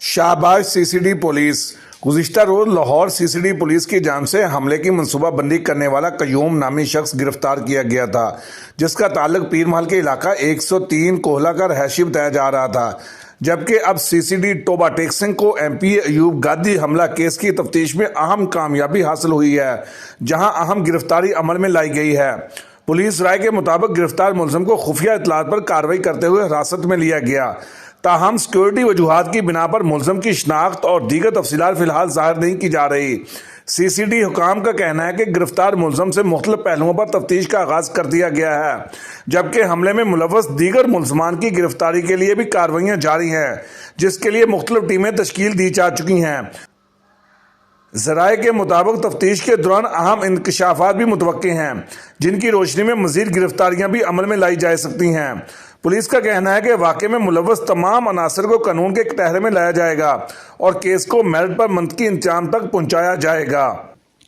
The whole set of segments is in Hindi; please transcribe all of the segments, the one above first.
Shahbaz CCD police. गुज़िश्ता रोज लाहौर सीसीडी पुलिस की जानिब से हमले की मनसूबाबंदी करने वाला कयूम नामी शख्स गिरफ्तार किया गया था, जिसका ताल्लुक पीरमहल के इलाका 103 कोहला का रहायशी बताया जा रहा था। जबकि अब सीसीडी टोबा टेक सिंह को एमपी अयूब गादी हमला केस की तफ्तीश में अहम कामयाबी हासिल हुई है, जहां अहम गिरफ्तारी अमल में लाई गई है। पुलिस राय के मुताबिक गिरफ्तार मुलजिम को खुफिया इतलात पर कार्रवाई करते हुए हिरासत में लिया गया। ताहम सिक्योरिटी वजूहात की बिना पर मुलजिम की शनाख्त और दीगर तफसीलात फिलहाल जाहिर नहीं की जा रही। सीसीडी हुकाम का कहना है कि गिरफ्तार मुलजिम से मुख्तलिफ पहलुओं पर तफ्तीश का आगाज कर दिया गया है, जबकि हमले में मुलव्वस दीगर मुलजमान की गिरफ्तारी के लिए भी कार्रवाइयाँ जारी हैं, जिसके लिए मुख्तलिफ टीमें तश्कील दी जा चुकी हैं। ज़राए के मुताबिक तफ्तीश के दौरान अहम इंकशाफात भी मुतवक्के हैं, जिनकी रोशनी में मज़ीद गिरफ्तारियां भी अमल में लाई जा सकती हैं। पुलिस का कहना है कि वाक़े में मुलव्वस तमाम अनासर को कानून के कटहरे में लाया जाएगा और केस को मेरिट पर मंतकी इंतजाम तक पहुँचाया जाएगा।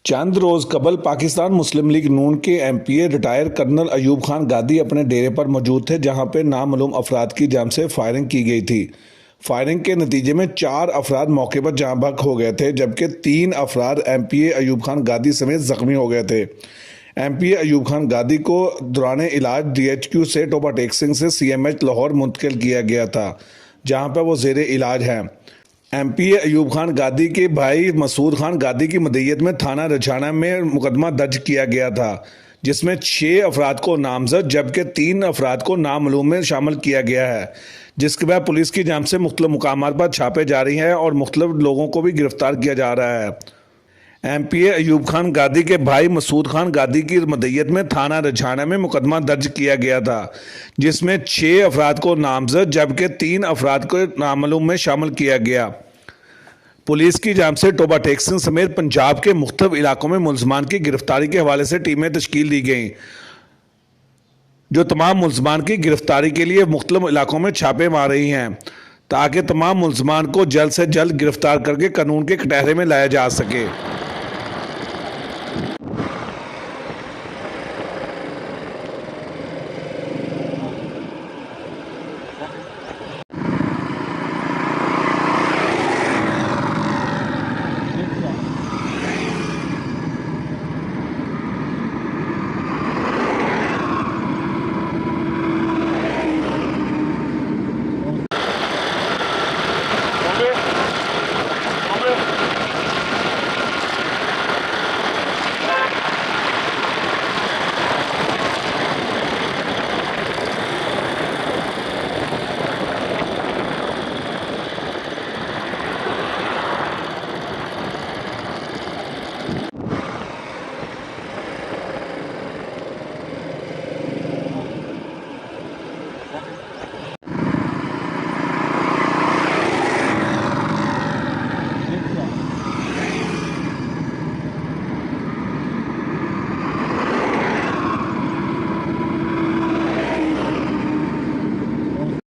चंद रोज कबल पाकिस्तान मुस्लिम लीग नून के MPA retired colonel Ayub Khan Gadi अपने डेरे पर मौजूद थे, जहाँ पर नामालूम अफराद की जानिब से फायरिंग की गई थी। फायरिंग के नतीजे में 4 अफराद मौके पर जाँ बहक हो गए थे, जबकि 3 अफराद एमपीए अयूब खान गादी समेत जख्मी हो गए थे। एमपीए अयूब खान गादी को दौरान इलाज डीएचक्यू से टोबा टेक सिंह से सीएमएच लाहौर मुंतकिल किया गया था, जहां पर वो ज़ेरे इलाज हैं। एमपीए अयूब खान गादी के भाई मसूद खान गादी की मदईयत में थाना रछाना में मुकदमा दर्ज किया गया था, जिसमें 6 अफराद को नामजद जबकि 3 अफराद को नामालूम में शामिल किया गया है, जिसके बाद पुलिस की जानिब से मुख्तलिफ मुकामात पर छापे जारी हैं और मुख्तलिफ लोगों को भी गिरफ्तार किया जा रहा है। एमपीए अयूब खान गादी के भाई मसूद खान गादी की मदईयत में थाना रछाना में मुकदमा दर्ज किया गया था, जिसमें 6 अफराद को नामजद जबकि 3 अफराद को नामालूम में शामिल किया गया। पुलिस की जानिब से टोबा टेक सिंह समेत पंजाब के मुख्तलिफ इलाकों में मुलजमान की गिरफ्तारी के हवाले से टीमें तश्कील दी गई, जो तमाम मुलजमान की गिरफ्तारी के लिए मुख्तलिफ इलाकों में छापे मार रही हैं, ताकि तमाम मुलजमान को जल्द से जल्द गिरफ्तार करके कानून के कटहरे में लाया जा सके।